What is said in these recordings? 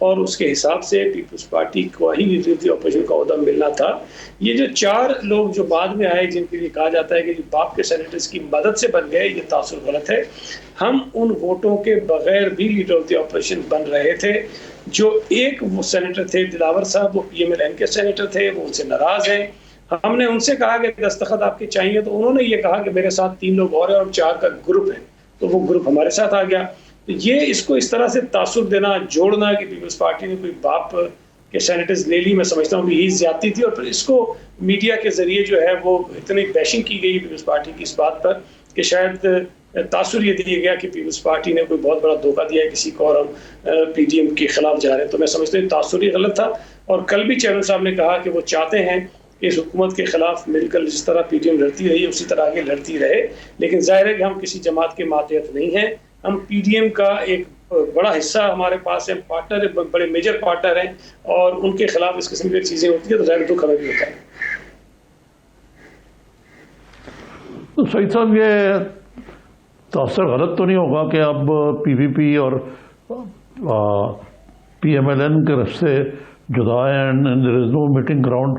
اور اس کے حساب سے پیپلز پارٹی کو ہی لیڈر اپوزیشن کا عہدہ ملنا تھا. یہ جو 4 لوگ جو بعد میں آئے جن کے لیے کہا جاتا ہے کہ جو باپ کے سینیٹرز کی مدد سے بن گئے, یہ تاثر غلط ہے. ہم ان ووٹوں کے بغیر بھی لیڈر آف دی اپوزیشن بن رہے تھے. جو ایک وہ سینیٹر تھے دلاور صاحب, وہ پی ایم ایل این کے سینیٹر تھے, وہ ان سے ناراض ہیں. ہم نے ان سے کہا کہ دستخط آپ کے چاہیے, تو انہوں نے یہ کہا کہ میرے ساتھ 3 لوگ اور ہیں اور 4 کا گروپ ہے, تو وہ گروپ ہمارے ساتھ آ گیا. یہ اس کو اس طرح سے تاثر دینا, جوڑنا کہ پیپلز پارٹی نے کوئی باپ کے سینیٹرز لے لی, میں سمجھتا ہوں کہ یہی زیادتی تھی. اور پھر اس کو میڈیا کے ذریعے جو ہے وہ اتنی بیشنگ کی گئی پیپلز پارٹی کی اس بات پر کہ شاید تاثر یہ دیا گیا کہ پیپلز پارٹی نے کوئی بہت بڑا دھوکہ دیا ہے کسی کو اور ہم پی ڈی ایم کے خلاف جا رہے ہیں. تو میں سمجھتا ہوں تاثر ہی غلط تھا. اور کل بھی چیئرمین صاحب نے کہا کہ وہ چاہتے ہیں کہ اس حکومت کے خلاف مل کر جس طرح پی ڈی ایم لڑتی رہی ہے اسی طرح آگے لڑتی رہے. لیکن ظاہر ہے کہ ہم کسی جماعت کے ماتحت نہیں ہیں. ہم پی ڈی ایم کا ایک بڑا حصہ ہمارے پاس ہے, پارٹنر, بڑے میجر پارٹنر ہیں, اور ان کے خلاف اس قسم کی چیزیں ہوتی ہیں تو ظاہر دکھ ہمیں بھی ہوتا ہے. تو سعید صاحب, یہ تاثر غلط تو نہیں ہوگا کہ اب پی پی پی اور پی ایم ایل این کے رستے جدا ہیں, and there is no meeting ground,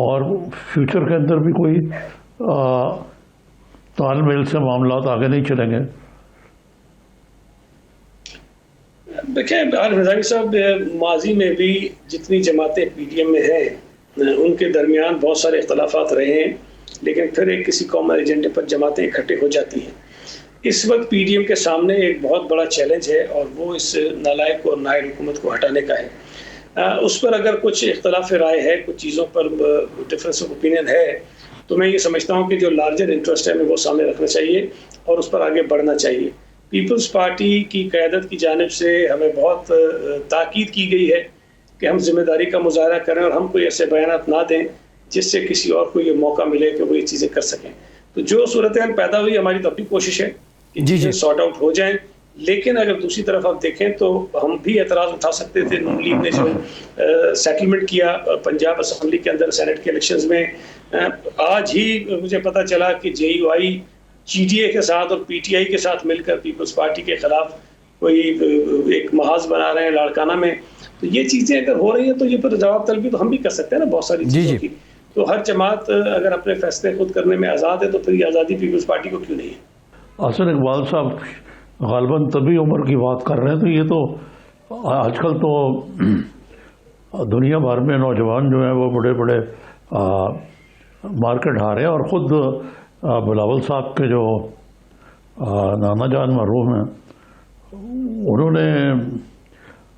اور فیوچر کے اندر بھی کوئی تال میل سے معاملات آگے نہیں چلیں گے؟ دیکھیں عارف نظامی صاحب, ماضی میں بھی جتنی جماعتیں پی ڈی ایم میں ہیں ان کے درمیان بہت سارے اختلافات رہے ہیں, لیکن پھر ایک کسی کامن ایجنڈے پر جماعتیں اکٹھے ہو جاتی ہیں. اس وقت پی ڈی ایم کے سامنے ایک بہت بڑا چیلنج ہے, اور وہ اس نالائق اور نائل حکومت کو ہٹانے کا ہے. اس پر اگر کچھ اختلاف رائے ہے, کچھ چیزوں پر ڈفرینس آف اوپینین ہے, تو میں یہ سمجھتا ہوں کہ جو لارجر انٹرسٹ ہے ہمیں وہ سامنے رکھنا چاہیے اور اس پر آگے بڑھنا چاہیے. پیپلز پارٹی کی قیادت کی جانب سے ہمیں بہت تاکید کی گئی ہے کہ ہم ذمہ داری کا مظاہرہ کریں اور ہم کوئی ایسے بیانات نہ دیں جس سے کسی اور کو یہ موقع ملے کہ وہ یہ چیزیں کر سکیں. تو جو صورتحال پیدا ہوئی, ہماری تو اپنی کوشش ہے کہ چیزیں سارٹ آؤٹ ہو جائیں. لیکن اگر دوسری طرف آپ دیکھیں تو ہم بھی اعتراض اٹھا سکتے تھے. نون لیگ نے جو سیٹلمنٹ کیا پنجاب اسمبلی کے اندر سینٹ کے الیکشنز میں, آج ہی مجھے پتہ چلا کہ جے you I G D A کے ساتھ اور پی ٹی آئی کے ساتھ مل کر پیپلز پارٹی کے خلاف کوئی ایک محاذ بنا رہے ہیں لاڑکانہ میں. تو یہ چیزیں اگر ہو رہی ہیں تو یہ پر جواب طلبی تو ہم بھی کر سکتے ہیں نا بہت ساری چیزوں کی. تو ہر جماعت اگر اپنے فیصلے خود کرنے میں آزاد ہے تو پھر یہ آزادی پیپلز پارٹی کو کیوں نہیں ہے؟ حسن اقبال صاحب غالباً طبی عمر کی بات کر رہے ہیں, تو یہ تو آج کل تو دنیا بھر میں نوجوان جو ہیں وہ بڑے بڑے مارکیٹ ہارے ہیں, اور خود بلاول صاحب کے جو نانا جان مرحوم ہیں انہوں نے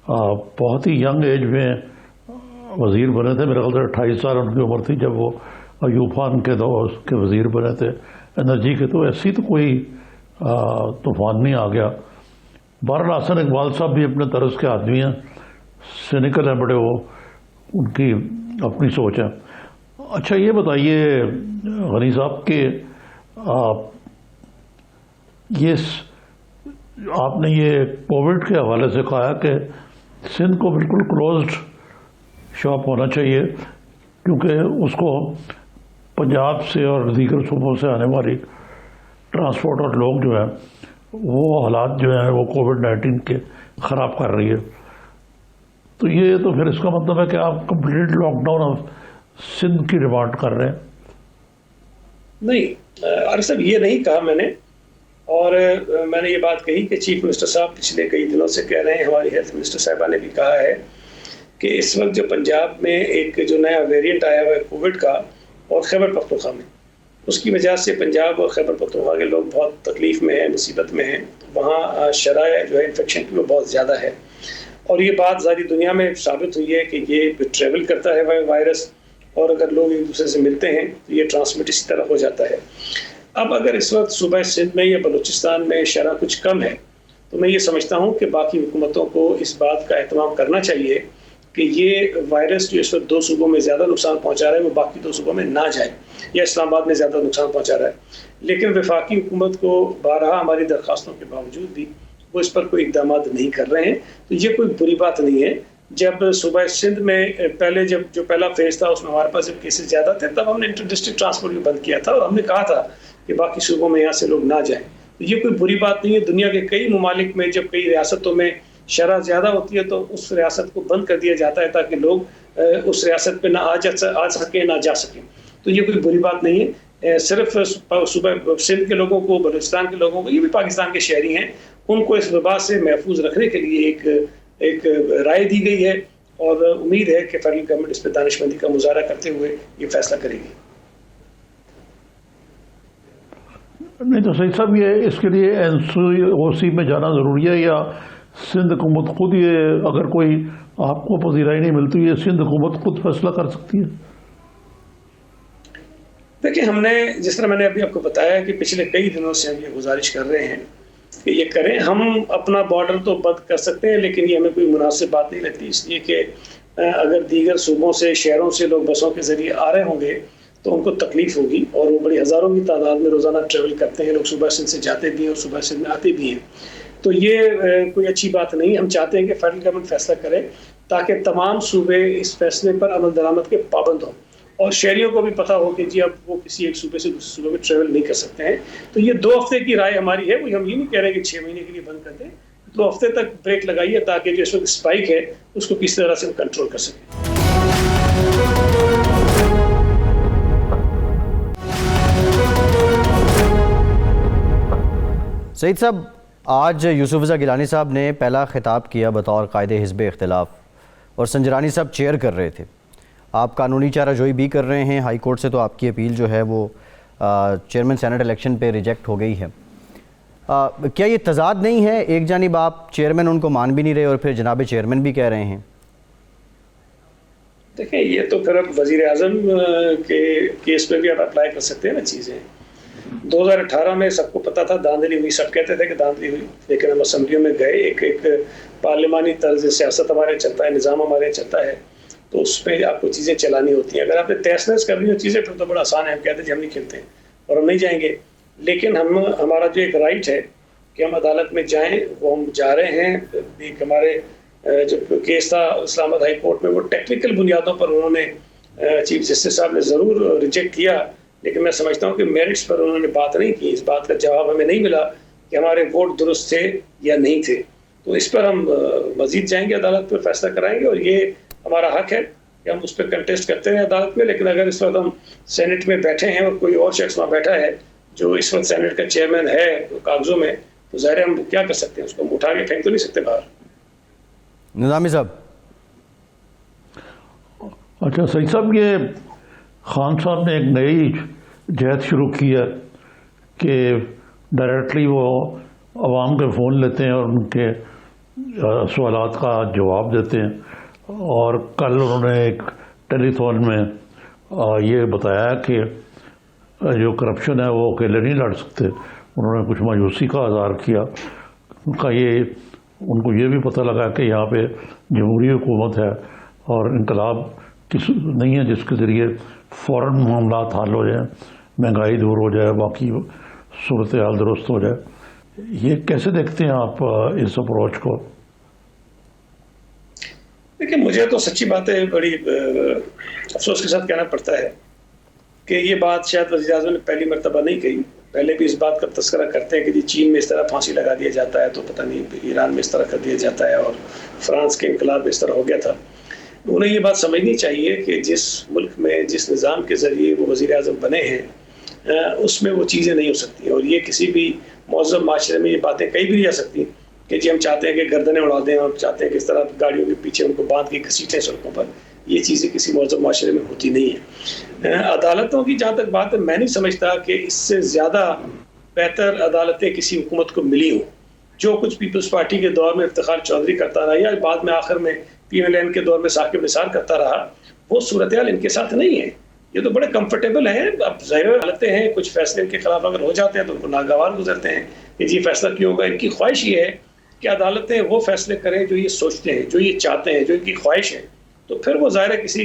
بہت ہی ینگ ایج میں وزیر بنے تھے. میرے خیال سے 28 سال ان کی عمر تھی جب وہ ایوب خان کے دور کے وزیر بنے تھے انرجی کے. تو ایسی تو کوئی طوفان نہیں آ گیا. بہرحال حسن اقبال صاحب بھی اپنے طرز کے آدمی ہیں, سینیکل ہیں بڑے, وہ ان کی اپنی سوچ ہے. اچھا یہ بتائیے غنی صاحب کہ آپ نے یہ کووڈ کے حوالے سے کہا کہ سندھ کو بالکل کلوزڈ شاپ ہونا چاہیے, کیونکہ اس کو پنجاب سے اور دیگر صوبوں سے آنے والی ٹرانسپورٹ اور لوگ جو ہیں وہ حالات جو ہیں وہ کووڈ-19 کے خراب کر رہی ہے. تو یہ تو پھر اس کا مطلب ہے کہ آپ complete lockdown of Sindh کی ڈیمانڈ کر رہے ہیں. نہیں عارف صاحب, یہ نہیں کہا میں نے, اور میں نے یہ بات کہی کہ چیف منسٹر صاحب پچھلے کئی دنوں سے کہہ رہے ہیں, ہماری ہیلتھ منسٹر صاحبہ نے بھی کہا ہے کہ اس وقت جو پنجاب میں ایک جو نیا ویریئنٹ آیا ہوا ہے کووڈ کا, اور خیبر پختونخوا میں, اس کی وجہ سے پنجاب اور خیبر پختونخوا کے لوگ بہت تکلیف میں ہیں, مصیبت میں ہیں. وہاں شرح جو ہے انفیکشن کی وہ بہت زیادہ ہے, اور یہ بات ساری دنیا میں ثابت ہوئی ہے کہ یہ ٹریول کرتا ہے وائرس, اور اگر لوگ ایک دوسرے سے ملتے ہیں تو یہ ٹرانسمٹ اسی طرح ہو جاتا ہے. اب اگر اس وقت صوبہ سندھ میں یا بلوچستان میں شرح کچھ کم ہے تو میں یہ سمجھتا ہوں کہ باقی حکومتوں کو اس بات کا اہتمام کرنا چاہیے کہ یہ وائرس جو اس وقت 2 صوبوں میں زیادہ نقصان پہنچا رہا ہے وہ باقی 2 صوبوں میں نہ جائے, یا اسلام آباد میں زیادہ نقصان پہنچا رہا ہے. لیکن وفاقی حکومت کو بارہا ہماری درخواستوں کے باوجود بھی وہ اس پر کوئی اقدامات نہیں کر رہے ہیں. تو یہ کوئی بری بات نہیں ہے. جب صوبہ سندھ میں پہلے جو پہلا فیز تھا اس میں ہمارے پاس جب کیسز زیادہ تھے تب ہم نے انٹر ڈسٹرکٹ ٹرانسپورٹ بھی بند کیا تھا, اور ہم نے کہا تھا کہ باقی صوبوں میں یہاں سے لوگ نہ جائیں. تو یہ کوئی بری بات نہیں ہے. دنیا کے کئی ممالک میں جب کئی ریاستوں میں شرح زیادہ ہوتی ہے تو اس ریاست کو بند کر دیا جاتا ہے تاکہ لوگ اس ریاست پہ نہ آ سکیں نہ جا سکیں. تو یہ کوئی بری بات نہیں ہے. صرف صوبہ سندھ کے لوگوں کو، بلوچستان کے لوگوں کو، یہ بھی پاکستان کے شہری ہیں، ان کو اس وبا سے محفوظ رکھنے کے لیے ایک رائے دی گئی ہے، اور امید ہے کہ فیڈرل گورنمنٹ اس پہ دانش مندی کا مظاہرہ کرتے ہوئے یہ فیصلہ کرے گی. نہیں تو سعید صاحب، یہ اس کے لیے NCOC میں جانا ضروری ہے یا سندھ حکومت خود، یہ اگر کوئی آپ کو پذیرائی نہیں ملتی یہ سندھ حکومت خود فیصلہ کر سکتی ہے؟ دیکھیں، ہم نے جس طرح میں نے ابھی آپ کو بتایا کہ پچھلے کئی دنوں سے ہم یہ گزارش کر رہے ہیں کہ یہ کریں. ہم اپنا بارڈر تو بند کر سکتے ہیں لیکن یہ ہمیں کوئی مناسب بات نہیں لگتی، اس لیے کہ اگر دیگر صوبوں سے، شہروں سے لوگ بسوں کے ذریعے آ رہے ہوں گے تو ان کو تکلیف ہوگی، اور وہ بڑی ہزاروں کی تعداد میں روزانہ ٹریول کرتے ہیں. لوگ صوبہ سندھ سے جاتے بھی ہیں اور صوبہ سندھ میں آتے بھی ہیں. تو یہ کوئی اچھی بات نہیں. ہم چاہتے ہیں کہ فیڈرل گورنمنٹ فیصلہ کرے تاکہ تمام صوبے اس فیصلے پر عمل درآمد کے پابند ہوں، اور شہریوں کو بھی پتہ ہو کہ جی اب وہ کسی ایک صوبے سے دوسرے صوبے میں ٹریول نہیں کر سکتے ہیں. تو یہ 2 ہفتے کی رائے ہماری ہے. کوئی ہم یہ نہیں کہہ رہے کہ 6 مہینے کے لیے بند کر دیں. 2 ہفتے تک بریک لگائیے تاکہ جو اس وقت اسپائک ہے اس کو کسی طرح سے ہم کنٹرول کر سکیں. سعید صاحب، آج یوسف رضا گیلانی صاحب نے پہلا خطاب کیا بطور قائد حزب اختلاف، اور سنجرانی صاحب چیئر کر رہے تھے. آپ قانونی چارہ جوئی بھی کر رہے ہیں، ہائی کورٹ سے تو آپ کی اپیل جو ہے وہ چیئرمین سینٹ الیکشن پہ ریجیکٹ ہو گئی ہے. کیا یہ تضاد نہیں ہے؟ ایک جانب آپ چیئرمین ان کو مان بھی نہیں رہے اور پھر جناب چیئرمین بھی کہہ رہے ہیں. دیکھیں، یہ تو پھر اب وزیر اعظم کے کیس پہ بھی آپ اپلائی کر سکتے ہیں نا چیزیں. 2018 میں سب کو پتا تھا دھاندلی ہوئی، سب کہتے تھے کہ دھاندلی ہوئی، لیکن ہم اسمبلیوں میں گئے. ایک پارلیمانی طرز سیاست ہمارے چلتا ہے، نظام ہمارے چلتا ہے، تو اس پہ آپ کو چیزیں چلانی ہوتی ہیں. اگر آپ نے تہس نہس کرنی ہو چیزیں پھر تو بڑا آسان ہے. ہم کہتے ہیں کہ ہم نہیں کھیلتے ہیں اور ہم نہیں جائیں گے، لیکن ہمارا جو ایک رائٹ ہے کہ ہم عدالت میں جائیں، وہ ہم جا رہے ہیں. ایک ہمارے جو کیس تھا اسلام آباد ہائی کورٹ میں، وہ ٹیکنیکل بنیادوں پر انہوں نے چیف جسٹس صاحب نے ضرور ریجیکٹ کیا، لیکن میں سمجھتا ہوں کہ میرٹس پر انہوں نے بات نہیں کی. اس بات کا جواب ہمیں نہیں ملا کہ ہمارے ووٹ درست تھے یا نہیں تھے. تو اس پر ہم مزید جائیں گے، عدالت پر فیصلہ کرائیں گے، اور یہ ہمارا حق ہے کہ ہم اس پہ کنٹیسٹ کرتے ہیں عدالت میں. لیکن اگر اس وقت ہم سینٹ میں بیٹھے ہیں اور کوئی اور شخص وہاں بیٹھا ہے جو اس وقت سینٹ کا چیئرمین ہے کاغذوں میں، تو ظاہر ہم کیا کر سکتے ہیں؟ اس کو ہم اٹھا کے پھینک تو نہیں سکتے باہر. نظامی صاحب. اچھا سعید صاحب، یہ خان صاحب نے ایک نئی جہد شروع کی ہے کہ ڈائریکٹلی وہ عوام کے فون لیتے ہیں اور ان کے سوالات کا جواب دیتے ہیں. اور کل انہوں نے ایک ٹیلی فون میں یہ بتایا کہ جو کرپشن ہے وہ اکیلے نہیں لڑ سکتے. انہوں نے کچھ مایوسی کا اظہار کیا. ان کو یہ بھی پتہ لگا کہ یہاں پہ جمہوری حکومت ہے اور انقلاب نہیں ہے جس کے ذریعے فوراً معاملات حل ہو جائیں، مہنگائی دور ہو جائے، باقی صورتحال درست ہو جائے. یہ کیسے دیکھتے ہیں آپ اس اپروچ کو؟ دیکھیں، مجھے تو سچی بات ہے بڑی افسوس کے ساتھ کہنا پڑتا ہے کہ یہ بات شاید وزیر اعظم نے پہلی مرتبہ نہیں کہی. پہلے بھی اس بات کا تذکرہ کرتے ہیں کہ جی چین میں اس طرح پھانسی لگا دیا جاتا ہے تو پتہ نہیں ایران میں اس طرح کر دیا جاتا ہے، اور فرانس کے انقلاب میں اس طرح ہو گیا تھا. انہیں یہ بات سمجھنی چاہیے کہ جس ملک میں جس نظام کے ذریعے وہ وزیر اعظم بنے ہیں اس میں وہ چیزیں نہیں ہو سکتی. اور یہ کسی بھی مہذب معاشرے میں یہ باتیں کہی بھی نہیں جا سکتی کہ جی ہم چاہتے ہیں کہ گردنیں اڑا دیں اور چاہتے ہیں کہ اس طرح گاڑیوں کے پیچھے ان کو باندھ کے گھسیٹیں سڑکوں پر. یہ چیزیں کسی مہذب معاشرے میں ہوتی نہیں ہیں. عدالتوں کی جہاں تک بات ہے، میں نہیں سمجھتا کہ اس سے زیادہ بہتر عدالتیں کسی حکومت کو ملی ہوں. جو کچھ پیپلز پارٹی کے دور میں افتخار چودھری کرتا رہا یا بعد میں آخر میں PMLN کے دور میں ثاقب نثار کرتا رہا، وہ صورتحال ان کے ساتھ نہیں ہے. یہ تو بڑے کمفرٹیبل ہیں. اب ظاہر عدالتیں ہیں، کچھ فیصلے ان کے خلاف اگر ہو جاتے ہیں تو ان کو ناگوار گزرتے ہیں کہ جی فیصلہ کیوں ہوگا. ان کی خواہش یہ ہے کہ عدالتیں وہ فیصلے کریں جو یہ سوچتے ہیں، جو یہ چاہتے ہیں، جو ان کی خواہش ہے. تو پھر وہ ظاہر ہے کسی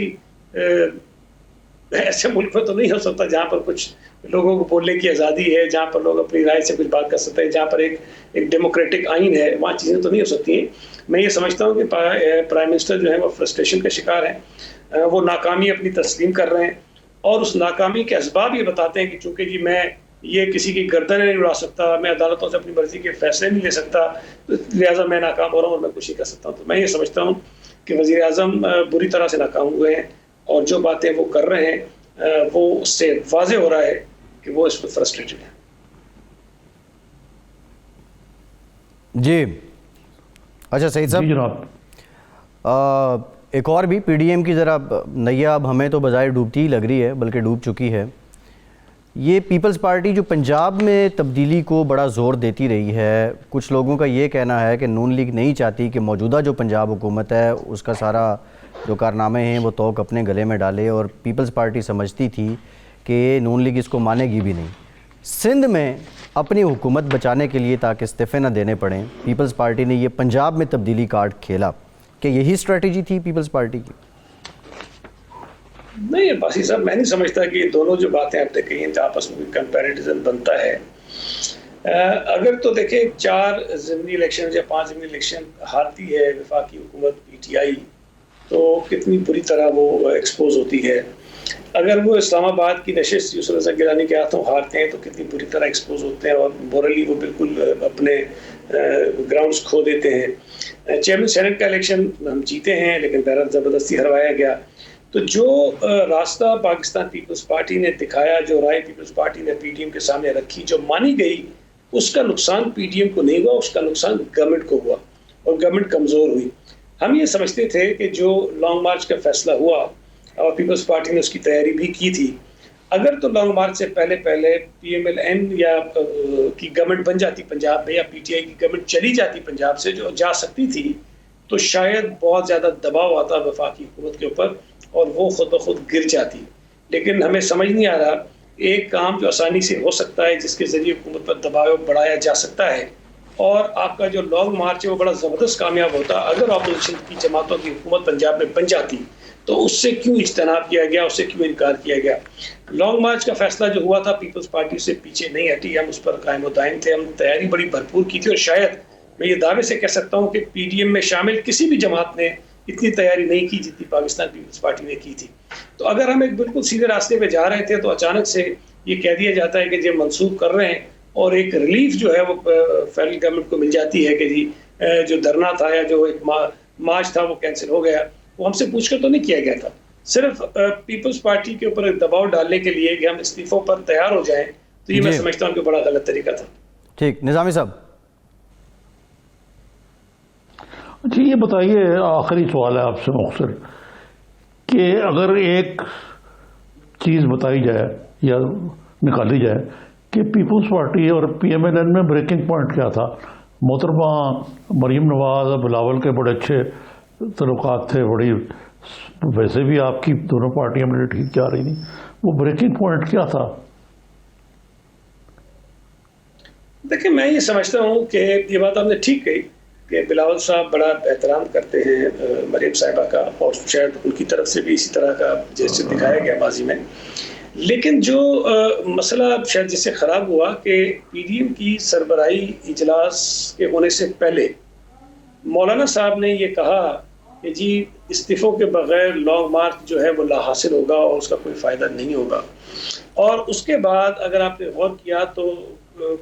ایسے ملک میں تو نہیں ہو سکتا جہاں پر کچھ لوگوں کو بولنے کی آزادی ہے، جہاں پر لوگ اپنی رائے سے کچھ بات کر سکتے ہیں، جہاں پر ایک ڈیموکریٹک آئین ہے. وہاں چیزیں تو نہیں ہو سکتی ہیں. میں یہ سمجھتا ہوں کہ پرائم منسٹر جو ہیں وہ فرسٹریشن کا شکار ہیں. وہ ناکامی اپنی تسلیم کر رہے ہیں اور اس ناکامی کے اسباب یہ بتاتے ہیں کہ چونکہ جی میں یہ کسی کی گردن نہیں اڑا سکتا، میں عدالتوں سے اپنی مرضی کے فیصلے نہیں لے سکتا، لہٰذا میں ناکام ہو رہا ہوں اور میں کچھ نہیں کر سکتا ہوں. تو میں یہ سمجھتا ہوں کہ وزیر اعظم بری طرح سے ناکام ہوئے ہیں، اور جو باتیں وہ کر رہے ہیں وہ اس سے واضح ہو رہا ہے کہ وہ اس میں فرسٹریٹڈ ہیں. جی اچھا سعید صاحب، جی جناب. ایک اور بھی پی ڈی ایم کی ذرا نیا اب ہمیں تو بظاہر ڈوبتی ہی لگ رہی ہے، بلکہ ڈوب چکی ہے. یہ پیپلز پارٹی جو پنجاب میں تبدیلی کو بڑا زور دیتی رہی ہے، کچھ لوگوں کا یہ کہنا ہے کہ نون لیگ نہیں چاہتی کہ موجودہ جو پنجاب حکومت ہے اس کا سارا جو کارنامے ہیں وہ توق اپنے گلے میں ڈالے، اور پیپلز پارٹی سمجھتی تھی کہ نون لیگ اس کو مانے گی بھی نہیں. سندھ میں اپنی حکومت بچانے کے لیے تاکہ استعفے نہ دینے پڑیں، پیپلز پارٹی نے یہ پنجاب میں تبدیلی کارڈ کھیلا. کہ یہی اسٹریٹجی تھی پیپلز پارٹی کی؟ نہیں باسی صاحب، میں نہیں سمجھتا کہ یہ دونوں جو باتیں آپ نے کہی ہیں آپس میں کمپیریٹیزن بنتا ہے. اگر تو دیکھیں 4 ضمنی الیکشن یا 5 ضمنی الیکشن ہارتی ہے وفاقی حکومت پی ٹی آئی، تو کتنی بری طرح وہ ایکسپوز ہوتی ہے. اگر وہ اسلام آباد کی نشست یوسف رضا گیلانی کے ہاتھوں ہارتے ہیں تو کتنی بری طرح ایکسپوز ہوتے ہیں، اور مورلی وہ بالکل اپنے گراؤنڈز کھو دیتے ہیں. چیئرمین سینٹ کا الیکشن ہم جیتے ہیں لیکن بہرحال زبردستی ہروایا گیا. تو جو راستہ پاکستان پیپلز پارٹی نے دکھایا، جو رائے پیپلز پارٹی نے پی ڈی ایم کے سامنے رکھی، جو مانی گئی، اس کا نقصان پی ڈی ایم کو نہیں ہوا، اس کا نقصان گورنمنٹ کو ہوا اور گورنمنٹ کمزور ہوئی. ہم یہ سمجھتے تھے کہ جو لانگ مارچ کا فیصلہ ہوا اور پیپلز پارٹی نے اس کی تیاری بھی کی تھی، اگر تو لانگ مارچ سے پہلے پی ایم ایل این یا کی گورنمنٹ بن جاتی پنجاب میں، یا پی ٹی آئی کی گورنمنٹ چلی جاتی پنجاب سے، جو جا سکتی تھی، تو شاید بہت زیادہ دباؤ آتا وفاقی حکومت کے اوپر اور وہ خود بخود گر جاتی. لیکن ہمیں سمجھ نہیں آ رہا ایک کام جو آسانی سے ہو سکتا ہے، جس کے ذریعے حکومت پر دباؤ بڑھایا جا سکتا ہے، اور آپ کا جو لانگ مارچ ہے وہ بڑا زبردست کامیاب ہوتا. اگر اپوزیشن کی جماعتوں کی حکومت پنجاب میں بن جاتی تو اس سے کیوں اجتناب کیا گیا، اس سے کیوں انکار کیا گیا؟ لانگ مارچ کا فیصلہ جو ہوا تھا، پیپلز پارٹی سے پیچھے نہیں ہٹی، ہم اس پر قائم و دائم تھے، ہم تیاری بڑی بھرپور کی تھی، اور شاید میں یہ دعوے سے کہہ سکتا ہوں کہ پی ڈی ایم میں شامل کسی بھی جماعت نے اتنی تیاری نہیں کی جتنی پاکستان پیپلز پارٹی نے کی تھی. تو اگر ہم ایک بالکل سیدھے راستے پہ جا رہے تھے تو اچانک سے یہ کہہ دیا جاتا ہے کہ جی منسوخ کر رہے ہیں، اور ایک ریلیف جو ہے وہ فیڈرل گورنمنٹ کو مل جاتی ہے کہ جی جو دھرنا تھا یا جو ایک مارچ تھا وہ کینسل ہو گیا. وہ ہم سے پوچھ کر تو نہیں کیا گیا تھا، صرف پیپلز پارٹی کے اوپر ایک دباؤ ڈالنے کے لیے کہ ہم استعفوں پر تیار ہو جائیں. تو یہ میں سمجھتا ہوں کہ بڑا غلط طریقہ تھا. ٹھیک، نظامی صاحب. جی یہ بتائیے، آخری سوال ہے آپ سے مختصر، کہ اگر ایک چیز بتائی جائے یا نکالی جائے کہ پیپلز پارٹی اور پی ایم ایل این میں بریکنگ پوائنٹ کیا تھا. محترمہ مریم نواز اور بلاول کے بڑے اچھے تعلقات تھے، بڑی ویسے بھی آپ کی دونوں پارٹیاں ملے ٹھیک جا رہی تھیں، وہ بریکنگ پوائنٹ کیا تھا؟ دیکھیں میں یہ سمجھتا ہوں کہ یہ بات آپ نے ٹھیک کہی کہ بلاول صاحب بڑا احترام کرتے ہیں مریم صاحبہ کا، اور شاید ان کی طرف سے بھی اسی طرح کا جیسے دکھایا گیا ماضی میں. لیکن جو مسئلہ شاید جس سے خراب ہوا کہ پی ڈی ایم کی سربراہی اجلاس کے ہونے سے پہلے مولانا صاحب نے یہ کہا کہ جی استعفوں کے بغیر لانگ مارچ جو ہے وہ لا حاصل ہوگا اور اس کا کوئی فائدہ نہیں ہوگا. اور اس کے بعد اگر آپ نے غور کیا تو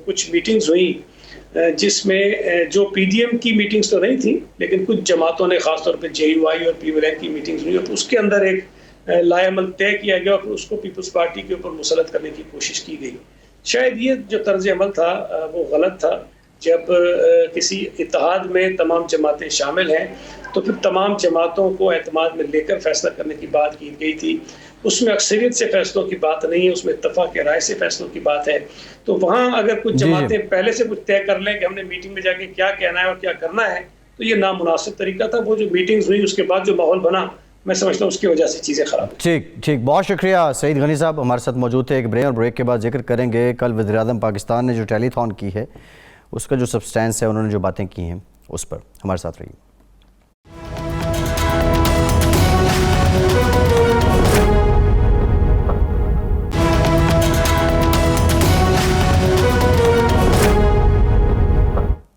کچھ میٹنگز ہوئیں جس میں جو پی ڈی ایم کی میٹنگز تو نہیں تھیں، لیکن کچھ جماعتوں نے، خاص طور پہ جے یو آئی اور پی ایل این کی میٹنگز ہوئی، اور اس کے اندر ایک لائے عمل طے کیا گیا اور اس کو پیپلز پارٹی کے اوپر مسلط کرنے کی کوشش کی گئی. شاید یہ جو طرز عمل تھا وہ غلط تھا. جب کسی اتحاد میں تمام جماعتیں شامل ہیں تو پھر تمام جماعتوں کو اعتماد میں لے کر فیصلہ کرنے کی بات کی گئی تھی. اس میں اکثریت سے فیصلوں کی بات نہیں ہے، اس میں اتفاق رائے سے فیصلوں کی بات ہے. تو وہاں اگر کچھ جماعتیں پہلے سے کچھ طے کر لیں کہ ہم نے میٹنگ میں جا کے کیا کہنا ہے اور کیا کرنا ہے، تو یہ نامناسب طریقہ تھا. وہ جو میٹنگز ہوئی اس کے بعد جو ماحول بنا، میں سمجھتا ہوں اس کی وجہ سے چیزیں خراب ہیں. ٹھیک، بہت شکریہ. سعید غنی صاحب ہمارے ساتھ موجود تھے. ایک بریک، اور بریک کے بعد ذکر کریں گے کل وزیر اعظم پاکستان نے جو ٹیلی تھون کی ہے اس کا جو سبسٹینس ہے، انہوں نے جو باتیں کی ہیں اس پر. ہمارے ساتھ رہیے.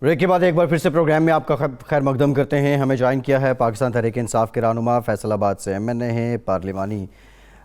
بریک کے بعد ایک بار پھر سے پروگرام میں آپ کا خیر مقدم کرتے ہیں. ہمیں جوائن کیا ہے پاکستان تحریک انصاف کے رہنما، فیصل آباد سے ایم این اے ہیں، پارلیمانی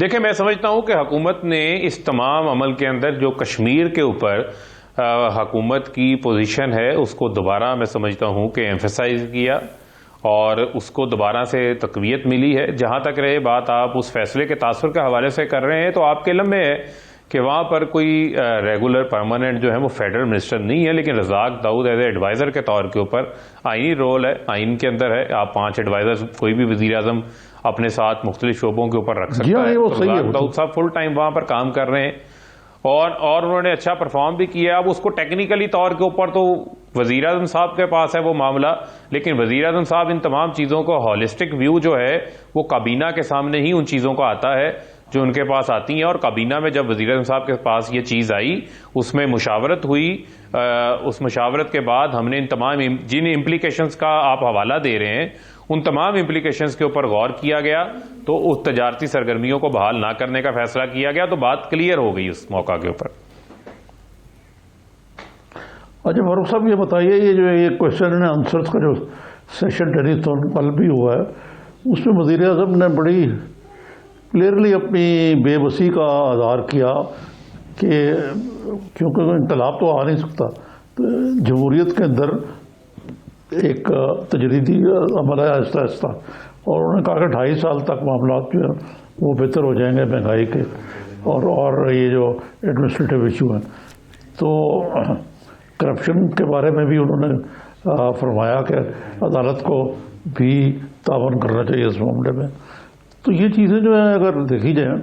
دیکھیں میں سمجھتا ہوں کہ حکومت نے اس تمام عمل کے اندر جو کشمیر کے اوپر حکومت کی پوزیشن ہے اس کو دوبارہ میں سمجھتا ہوں کہ ایمفیسائز کیا اور اس کو دوبارہ سے تقویت ملی ہے. جہاں تک رہے بات آپ اس فیصلے کے تاثر کے حوالے سے کر رہے ہیں تو آپ کے علم میں ہے کہ وہاں پر کوئی ریگولر پرماننٹ جو ہے وہ فیڈرل منسٹر نہیں ہے, لیکن رزاق داؤد ایز اے ایڈوائزر کے طور کے اوپر آئینی رول ہے, آئین کے اندر ہے. آپ 5 ایڈوائزر کوئی بھی وزیر اعظم اپنے ساتھ مختلف شعبوں کے اوپر رکھ سکتا ہے. رزاق داؤد صاحب فل ٹائم وہاں پر کام کر رہے ہیں اور انہوں نے اچھا پرفارم بھی کیا. اب اس کو ٹیکنیکلی طور کے اوپر تو وزیر اعظم صاحب کے پاس ہے وہ معاملہ, لیکن وزیر اعظم صاحب ان تمام چیزوں کو ہالسٹک ویو جو ہے وہ کابینہ کے سامنے ہی ان چیزوں کو آتا ہے جو ان کے پاس آتی ہیں. اور کابینہ میں جب وزیر اعظم صاحب کے پاس یہ چیز آئی اس میں مشاورت ہوئی, اس مشاورت کے بعد ہم نے ان تمام جن امپلیکیشنز کا آپ حوالہ دے رہے ہیں ان تمام امپلیکیشنز کے اوپر غور کیا گیا تو اس تجارتی سرگرمیوں کو بحال نہ کرنے کا فیصلہ کیا گیا. تو بات کلیئر ہو گئی اس موقع کے اوپر. اچھا فاروق صاحب یہ بتائیے, یہ جو یہ کوشچن اینڈ آنسرز کا جو سیشن ٹیلی تھون کل بھی ہوا ہے اس میں وزیر اعظم نے بڑی کلیئرلی اپنی بے بسی کا اظہار کیا کہ کیونکہ انقلاب تو آ نہیں سکتا, جمہوریت کے اندر ایک تجریدی عمل ہے آہستہ آہستہ, اور انہوں نے کہا کہ 2.5 سال تک معاملات جو ہیں وہ بہتر ہو جائیں گے مہنگائی کے اور یہ جو ایڈمنسٹریٹو ایشو ہیں. تو کرپشن کے بارے میں بھی انہوں نے فرمایا کہ عدالت کو بھی تعاون کرنا چاہیے اس معاملے میں. تو یہ چیزیں جو ہیں اگر دیکھی جائیں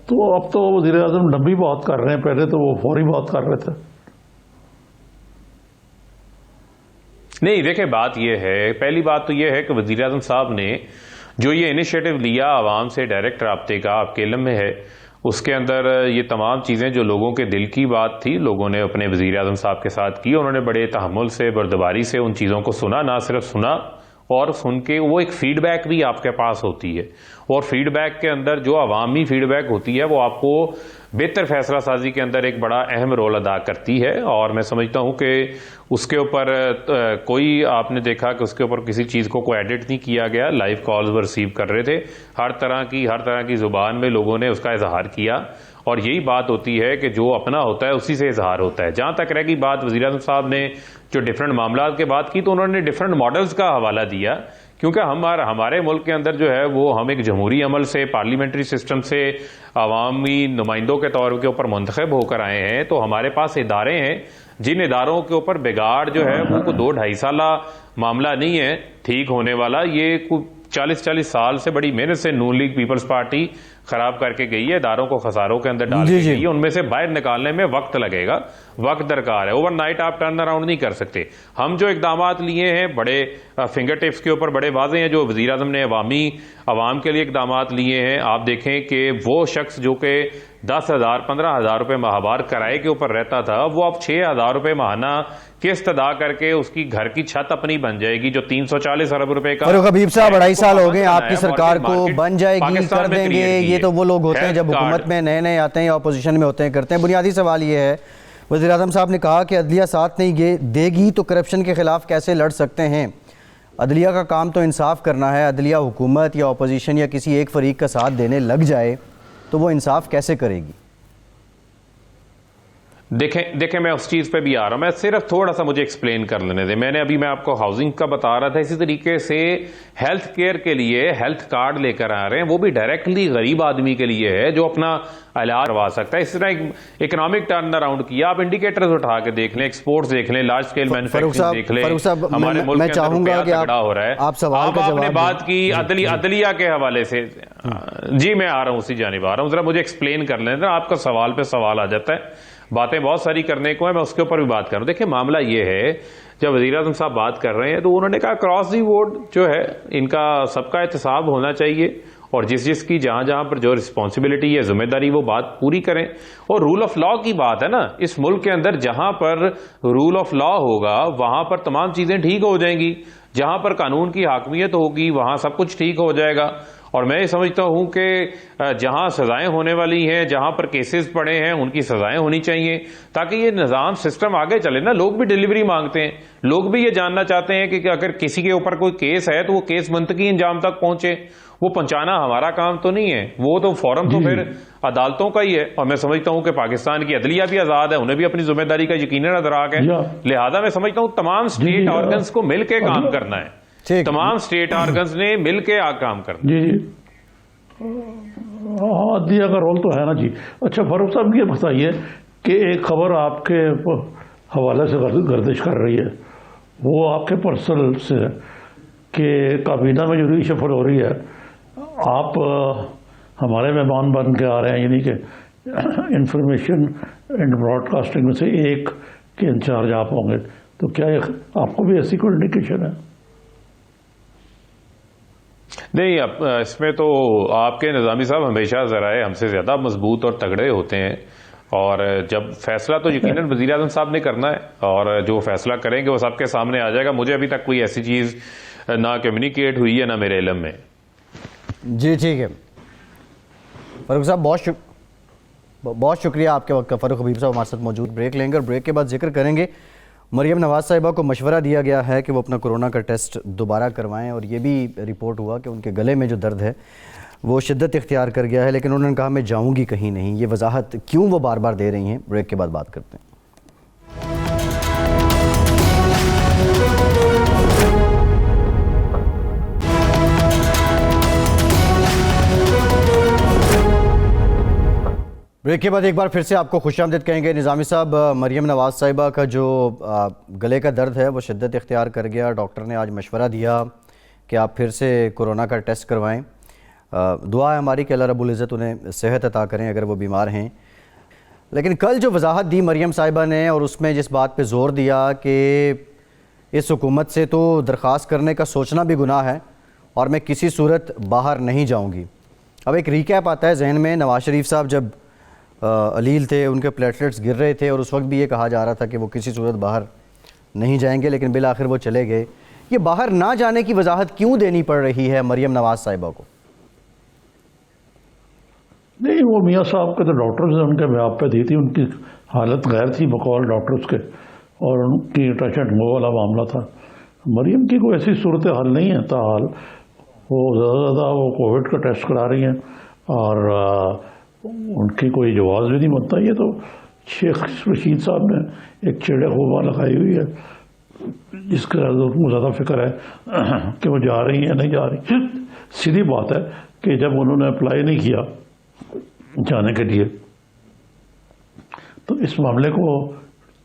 تو اب تو وزیر اعظم لمبی بات کر رہے ہیں, پہلے تو وہ فوری بات کر رہے تھے. نہیں دیکھیں بات یہ ہے, پہلی بات تو یہ ہے کہ وزیر اعظم صاحب نے جو یہ انیشیٹو لیا عوام سے ڈائریکٹ رابطے کا, آپ کے علم میں ہے اس کے اندر یہ تمام چیزیں جو لوگوں کے دل کی بات تھی لوگوں نے اپنے وزیر اعظم صاحب کے ساتھ کی. انہوں نے بڑے تحمل سے بردباری سے ان چیزوں کو سنا, نہ صرف سنا اور سن کے وہ ایک فیڈ بیک بھی آپ کے پاس ہوتی ہے, اور فیڈ بیک کے اندر جو عوامی فیڈ بیک ہوتی ہے وہ آپ کو بہتر فیصلہ سازی کے اندر ایک بڑا اہم رول ادا کرتی ہے. اور میں سمجھتا ہوں کہ اس کے اوپر کوئی آپ نے دیکھا کہ اس کے اوپر کسی چیز کو کوئی ایڈٹ نہیں کیا گیا, لائیو کالز وہ ریسیو کر رہے تھے, ہر طرح کی زبان میں لوگوں نے اس کا اظہار کیا. اور یہی بات ہوتی ہے کہ جو اپنا ہوتا ہے اسی سے اظہار ہوتا ہے. جہاں تک رہ گئی بات وزیر اعظم صاحب نے جو ڈفرینٹ معاملات کے بات کی تو انہوں نے ڈفرینٹ ماڈلز کا حوالہ دیا, کیونکہ ہمارے ملک کے اندر جو ہے وہ ہم ایک جمہوری عمل سے, پارلیمنٹری سسٹم سے عوامی نمائندوں کے طور کے اوپر منتخب ہو کر آئے ہیں. تو ہمارے پاس ادارے ہیں جن اداروں کے اوپر بگاڑ جو ہے وہ 2-2.5 سالہ معاملہ نہیں ہے ٹھیک ہونے والا, یہ 40 سال سے بڑی محنت سے نون لیگ پیپلز پارٹی خراب کر کے گئی ہے, اداروں کو خساروں کے اندر ڈال کے گئی ہے. ان میں سے باہر نکالنے میں وقت لگے گا, وقت درکار ہے, اوور نائٹ آپ ٹرن اراؤنڈ نہیں کر سکتے. ہم جو اقدامات لیے ہیں بڑے فنگر ٹپس کے اوپر بڑے واضح ہیں, جو وزیر اعظم نے عوام کے لیے اقدامات لیے ہیں. آپ دیکھیں کہ وہ شخص جو کہ 10,000 15,000 روپے ماہوار کرائے کے اوپر رہتا تھا وہ اب 6,000 روپے ماہانہ قسط ادا کر کے اس کی گھر کی چھت اپنی بن جائے گی, جو 340 ارب روپے کا. فاروق حبیب صاحب 2.5 سال ہو گئے آپ کی سرکار کو, بن جائے گی, کر دیں گے. یہ تو وہ لوگ ہوتے ہیں جب حکومت میں نئے آتے ہیں یا اپوزیشن میں ہوتے ہیں کرتے ہیں. بنیادی سوال یہ ہے, وزیر اعظم صاحب نے کہا کہ عدلیہ ساتھ نہیں دے گی تو کرپشن کے خلاف کیسے لڑ سکتے ہیں. عدلیہ کا کام تو انصاف کرنا ہے, عدلیہ حکومت یا اپوزیشن یا کسی ایک فریق کا ساتھ دینے لگ جائے تو وہ انصاف کیسے کرے گی؟ دیکھیں میں اس چیز پہ بھی آ رہا ہوں, میں صرف تھوڑا سا مجھے ایکسپلین کر لینے دیں. میں نے ابھی میں آپ کو ہاؤسنگ کا بتا رہا تھا, اسی طریقے سے ہیلتھ کیئر کے لیے ہیلتھ کارڈ لے کر آ رہے ہیں, وہ بھی ڈائریکٹلی غریب آدمی کے لیے ہے جو اپنا علاج کروا سکتا ہے. اس طرح اکنامک ٹرن اراؤنڈ کیا, آپ انڈیکیٹرز اٹھا کے دیکھ لیں, ایکسپورٹس دیکھ لیں, لارج اسکیل مینوفیکچرنگ دیکھ لیں, ہمارے ملک کے اندر روپیہ تگڑا ہو رہا ہے. آپ نے بات کی عدلیہ کے حوالے سے, جی میں آ رہا ہوں اسی جانب آ رہا ہوں, ذرا مجھے ایکسپلین کر لیں. آپ کا سوال پہ سوال آ جاتا ہے, باتیں بہت ساری کرنے کو ہے, میں اس کے اوپر بھی بات کروں. دیکھیں معاملہ یہ ہے, جب وزیر اعظم صاحب بات کر رہے ہیں تو انہوں نے کہا کراس دی بورڈ جو ہے ان کا سب کا احتساب ہونا چاہیے, اور جس کی جہاں پر جو رسپانسبلٹی ہے ذمہ داری وہ بات پوری کریں. اور رول آف لا کی بات ہے نا, اس ملک کے اندر جہاں پر رول آف لا ہوگا وہاں پر تمام چیزیں ٹھیک ہو جائیں گی, جہاں پر قانون کی حاکمیت ہوگی وہاں سب کچھ ٹھیک ہو جائے گا. اور میں یہ سمجھتا ہوں کہ جہاں سزائیں ہونے والی ہیں، جہاں پر کیسز پڑے ہیں، ان کی سزائیں ہونی چاہیے تاکہ یہ نظام سسٹم آگے چلے نا. لوگ بھی ڈیلیوری مانگتے ہیں، لوگ بھی یہ جاننا چاہتے ہیں کہ اگر کسی کے اوپر کوئی کیس ہے تو وہ کیس منطقی انجام تک پہنچے. وہ پہنچانا ہمارا کام تو نہیں ہے، وہ تو فوراً تو پھر عدالتوں کا ہی ہے. اور میں سمجھتا ہوں کہ پاکستان کی عدلیہ بھی آزاد ہے، انہیں بھی اپنی ذمہ داری کا یقیناً ادراک ہے. لہذا میں سمجھتا ہوں تمام اسٹیٹ آرگنز کو مل کے کام کرنا ہے، تمام اسٹیٹ آرگنز نے مل کے کام کرنا ہے. جی ہاں، عدلیہ کا رول تو ہے نا جی. اچھا فاروق صاحب یہ بتائیے کہ ایک خبر آپ کے حوالے سے گردش کر رہی ہے، وہ آپ کے پرسنل سے کہ کابینہ میں جو ری شفل ہو رہی ہے، آپ ہمارے مہمان بن کے آ رہے ہیں، یعنی کہ انفارمیشن اینڈ براڈ کاسٹنگ میں سے ایک کے انچارج آپ ہوں گے، تو کیا آپ کو بھی ایسی کوئی انڈیکیشن ہے؟ نہیں، اس میں تو آپ کے نظامی صاحب ہمیشہ ذرائع ہم سے زیادہ مضبوط اور تگڑے ہوتے ہیں، اور جب فیصلہ تو یقیناً وزیر اعظم صاحب نے کرنا ہے، اور جو فیصلہ کریں گے وہ سب کے سامنے آ جائے گا. مجھے ابھی تک کوئی ایسی چیز نہ کمیونیکیٹ ہوئی ہے نہ میرے علم میں. جی ٹھیک ہے فاروق صاحب، بہت شکریہ آپ کے وقت کا. فاروق حبیب صاحب ہمارے ساتھ موجود. بریک لیں گے اور بریک کے بعد ذکر کریں گے مریم نواز صاحبہ کو مشورہ دیا گیا ہے کہ وہ اپنا کورونا کا ٹیسٹ دوبارہ کروائیں، اور یہ بھی رپورٹ ہوا کہ ان کے گلے میں جو درد ہے وہ شدت اختیار کر گیا ہے، لیکن انہوں نے کہا میں جاؤں گی کہیں نہیں. یہ وضاحت کیوں وہ بار بار دے رہی ہیں، بریک کے بعد بات کرتے ہیں. بریک کے بعد ایک بار پھر سے آپ کو خوش آمدید کہیں گے. نظامی صاحب، مریم نواز صاحبہ کا جو گلے کا درد ہے وہ شدت اختیار کر گیا. ڈاکٹر نے آج مشورہ دیا کہ آپ پھر سے کورونا کا ٹیسٹ کروائیں. دعا ہے ہماری کہ اللہ رب العزت انہیں صحت عطا کریں اگر وہ بیمار ہیں. لیکن کل جو وضاحت دی مریم صاحبہ نے، اور اس میں جس بات پہ زور دیا کہ اس حکومت سے تو درخواست کرنے کا سوچنا بھی گناہ ہے اور میں کسی صورت باہر نہیں جاؤں گی. اب ایک ریکیپ آتا ہے ذہن میں. نواز شریف صاحب جب علیل تھے، ان کے پلیٹلیٹس گر رہے تھے، اور اس وقت بھی یہ کہا جا رہا تھا کہ وہ کسی صورت باہر نہیں جائیں گے، لیکن بالآخر وہ چلے گئے. یہ باہر نہ جانے کی وضاحت کیوں دینی پڑ رہی ہے مریم نواز صاحبہ کو؟ نہیں، وہ میاں صاحب کے تو ڈاکٹرز نے ان کے میاب پہ دی تھی، ان کی حالت غیر تھی بقول ڈاکٹرز کے، اور ان کی ٹچ اینڈ گو والا معاملہ تھا. مریم کی کوئی ایسی صورت حال نہیں ہے تاحال. وہ زیادہ سے زیادہ وہ کووڈ کا ٹیسٹ کرا رہی ہیں، اور ان کی کوئی جواز بھی نہیں بنتا. یہ تو شیخ رشید صاحب نے ایک چیڑے خوبہ لگائی ہوئی ہے، جس کا زیادہ فکر ہے کہ وہ جا رہی ہیں یا نہیں جا رہی. سیدھی بات ہے کہ جب انہوں نے اپلائی نہیں کیا جانے کے لیے، تو اس معاملے کو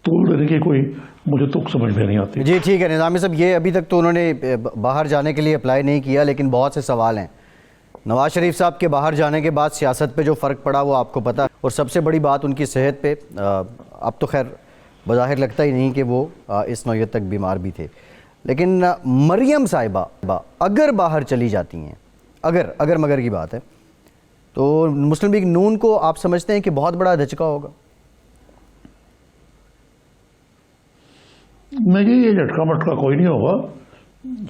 طول دینے کی کوئی مجھے تک سمجھ میں نہیں آتی. جی ٹھیک ہے نظامی صاحب، یہ ابھی تک تو انہوں نے باہر جانے کے لیے اپلائی نہیں کیا، لیکن بہت سے سوال ہیں. نواز شریف صاحب کے باہر جانے کے بعد سیاست پہ جو فرق پڑا وہ آپ کو پتہ، اور سب سے بڑی بات ان کی صحت پہ. اب تو خیر بظاہر لگتا ہی نہیں کہ وہ اس نوعیت تک بیمار بھی تھے. لیکن مریم صاحبہ اگر باہر چلی جاتی ہیں، اگر مگر کی بات ہے، تو مسلم لیگ نون کو آپ سمجھتے ہیں کہ بہت بڑا دھچکا ہوگا؟ نہیں، یہ جھٹکا مٹکا کوئی نہیں ہوگا.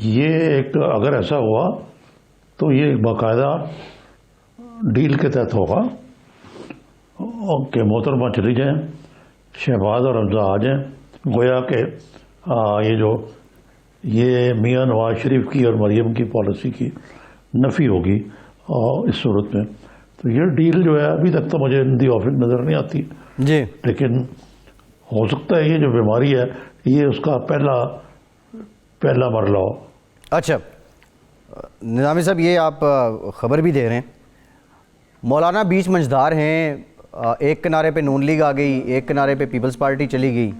یہ ایک اگر ایسا ہوا تو یہ ایک باقاعدہ ڈیل کے تحت ہوگا کہ محترمہ چلی جائیں، شہباز اور حمزہ آ جائیں. گویا کہ یہ میاں نواز شریف کی اور مریم کی پالیسی کی نفی ہوگی اس صورت میں. تو یہ ڈیل جو ہے ابھی تک تو مجھے دی آفٹ نظر نہیں آتی جی، لیکن ہو سکتا ہے یہ جو بیماری ہے یہ اس کا پہلا مرحلہ ہو. اچھا نظامی صاحب، یہ آپ خبر بھی دے رہے ہیں، مولانا بیچ منجدار ہیں. ایک کنارے پہ نون لیگ آ گئی، ایک کنارے پہ پیپلز پارٹی چلی گئی.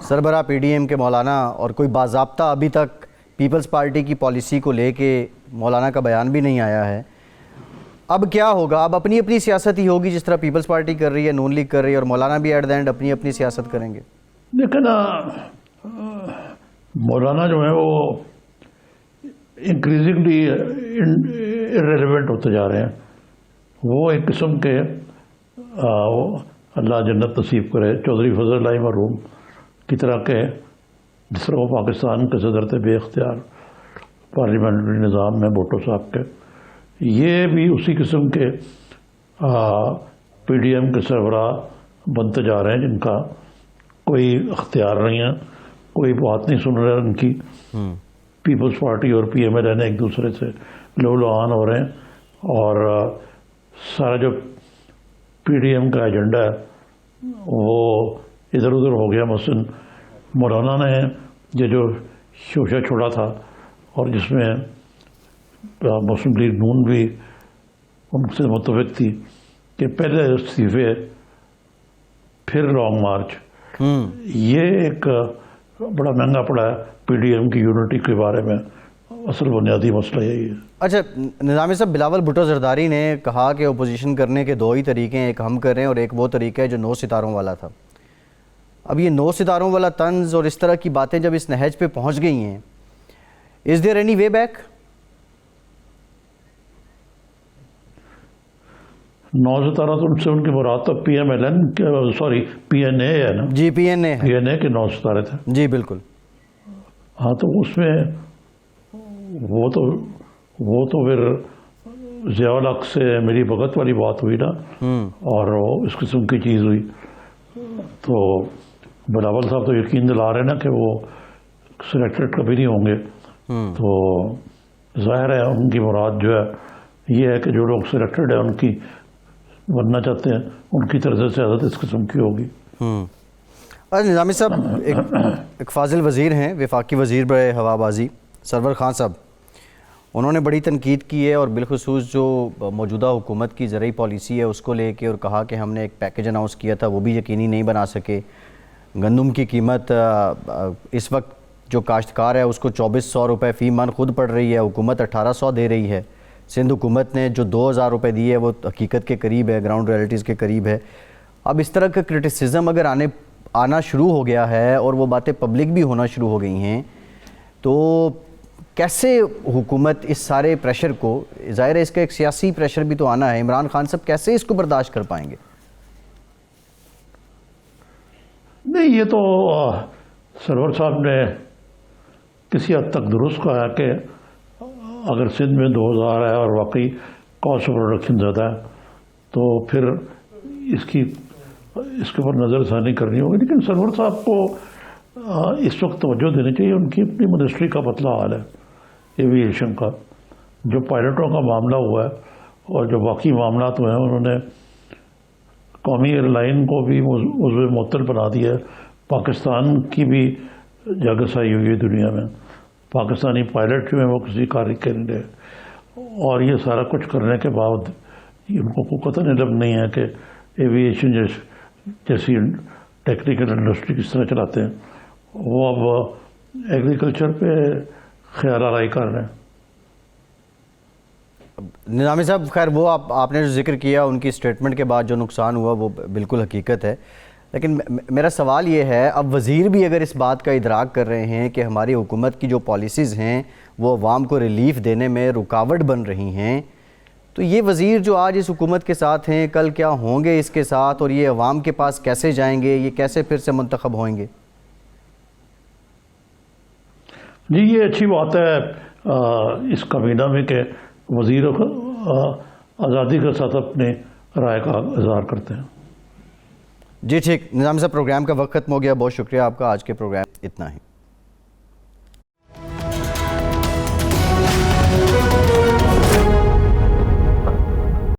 سربراہ پی ڈی ایم کے مولانا، اور کوئی باضابطہ ابھی تک پیپلز پارٹی کی پالیسی کو لے کے مولانا کا بیان بھی نہیں آیا ہے. اب کیا ہوگا؟ اب اپنی اپنی سیاست ہی ہوگی، جس طرح پیپلز پارٹی کر رہی ہے، نون لیگ کر رہی ہے، اور مولانا بھی ایٹ دا اینڈ اپنی اپنی سیاست کریں گے. لیکن مولانا جو ہے وہ انکریزنگلی irrelevant ہوتے جا رہے ہیں. وہ ایک قسم کے اللہ جنت نصیب کرے چودھری فضل اللہ مرحوم کی طرح کے، جس طرح وہ پاکستان کے صدر تھے بے اختیار پارلیمنٹری نظام میں بھٹو صاحب کے. یہ بھی اسی قسم کے پی ڈی ایم کے سربراہ بنتے جا رہے ہیں جن کا کوئی اختیار نہیں ہے، کوئی بات نہیں سن رہے ان کی. پیپلز پارٹی اور پی ایم ایل این ایک دوسرے سے لو لعان ہو رہے ہیں، اور سارا جو پی ڈی ایم کا ایجنڈا ہے وہ ادھر ادھر ہو گیا. مثلاً مولانا نے یہ جو شوشہ چھوڑا تھا، اور جس میں مسلم لیگ نون بھی ان سے متفق تھی کہ پہلے استعفے پھر لانگ مارچ، یہ ایک بڑا مہنگا پڑا ہے پی ڈی ایم کی یونٹی کے بارے میں. اصل بنیادی مسئلہ یہی ہے. اچھا نظامی صاحب، بلاول بھٹو زرداری نے کہا کہ اپوزیشن کرنے کے 2 ہی طریقے ہیں، ایک ہم کر رہے ہیں اور ایک وہ طریقہ ہے جو 9 ستاروں والا تھا. اب یہ 9 ستاروں والا طنز اور اس طرح کی باتیں جب اس نہج پہ پہنچ گئی ہیں، از دیر اینی وے بیک؟ 9 ستارہ تو ان سے ان کی مراد تو P M L N sorry P N A ہے نا. جی پی این اے پی این اے کے 9 ستارے تھے. جی بالکل. ہاں تو اس میں وہ تو پھر ضیاء الحق سے میری بھگت والی بات ہوئی نا، اور اس قسم کی چیز ہوئی. تو بلاول صاحب تو یقین دلا رہے ہیں نا کہ وہ سلیکٹڈ کبھی نہیں ہوں گے. تو ظاہر ہے ان کی مراد جو ہے یہ ہے کہ جو لوگ سلیکٹڈ ہیں ان کی بننا چاہتے ہیں، ان کی طرز سے عادت اس قسم کی ہوگی. نظامی صاحب، ایک فاضل وزیر ہیں، وفاقی وزیر برائے ہوا بازی سرور خان صاحب، انہوں نے بڑی تنقید کی ہے، اور بالخصوص جو موجودہ حکومت کی زرعی پالیسی ہے اس کو لے کے، اور کہا کہ ہم نے ایک پیکیج اناؤنس کیا تھا وہ بھی یقینی نہیں بنا سکے. گندم کی قیمت اس وقت جو کاشتکار ہے اس کو 2400 روپے فی من خود پڑ رہی ہے، حکومت 1800 دے رہی ہے. سندھ حکومت نے جو 2000 روپے دی ہے وہ حقیقت کے قریب ہے، گراؤنڈ ریئلٹیز کے قریب ہے. اب اس طرح کا کرٹیسزم اگر آنا شروع ہو گیا ہے اور وہ باتیں پبلک بھی ہونا شروع ہو گئی ہیں، تو کیسے حکومت اس سارے پریشر کو، ظاہر ہے اس کا ایک سیاسی پریشر بھی تو آنا ہے، عمران خان صاحب کیسے اس کو برداشت کر پائیں گے؟ نہیں، یہ تو سرور صاحب نے کسی حد تک درست کہا کہ اگر سندھ میں 2000 ہے اور واقعی کاسٹ آف پروڈکشن زیادہ ہے تو پھر اس کے اوپر نظر ثانی کرنی ہوگی. لیکن سرور صاحب کو اس وقت توجہ دینی چاہیے، ان کی اپنی منسٹری کا پتلا حال ہے ایویشن کا. جو پائلٹوں کا معاملہ ہوا ہے اور جو باقی معاملات ہوئے ہیں، انہوں نے قومی ایئر لائن کو بھی عضو معطل بنا دیا ہے. پاکستان کی بھی جاگرسائی ہوئی ہے دنیا میں. پاکستانی پائلٹ جو ہیں وہ کسی کاری کے نہیں رہے، اور یہ سارا کچھ کرنے کے بعد ان کو کوئی قطعاً علم نہیں ہے کہ ایویشن جیسی ٹیکنیکل انڈسٹری کس طرح چلاتے ہیں. وہ اب ایگریکلچر پہ خیال آرائی کر رہے ہیں. نظامی صاحب، خیر وہ آپ نے جو ذکر کیا ان کی اسٹیٹمنٹ کے بعد جو نقصان ہوا وہ بالکل حقیقت ہے، لیکن میرا سوال یہ ہے، اب وزیر بھی اگر اس بات کا ادراک کر رہے ہیں کہ ہماری حکومت کی جو پالیسیز ہیں وہ عوام کو ریلیف دینے میں رکاوٹ بن رہی ہیں، تو یہ وزیر جو آج اس حکومت کے ساتھ ہیں کل کیا ہوں گے اس کے ساتھ، اور یہ عوام کے پاس کیسے جائیں گے، یہ کیسے پھر سے منتخب ہوئیں گے؟ جی یہ اچھی بات ہے اس کابینہ میں کہ وزیر آزادی کے ساتھ اپنے رائے کا اظہار کرتے ہیں. جی ٹھیک، نظام صاحب پروگرام کا وقت ختم ہو گیا، بہت شکریہ آپ کا. آج کے پروگرام اتنا ہی.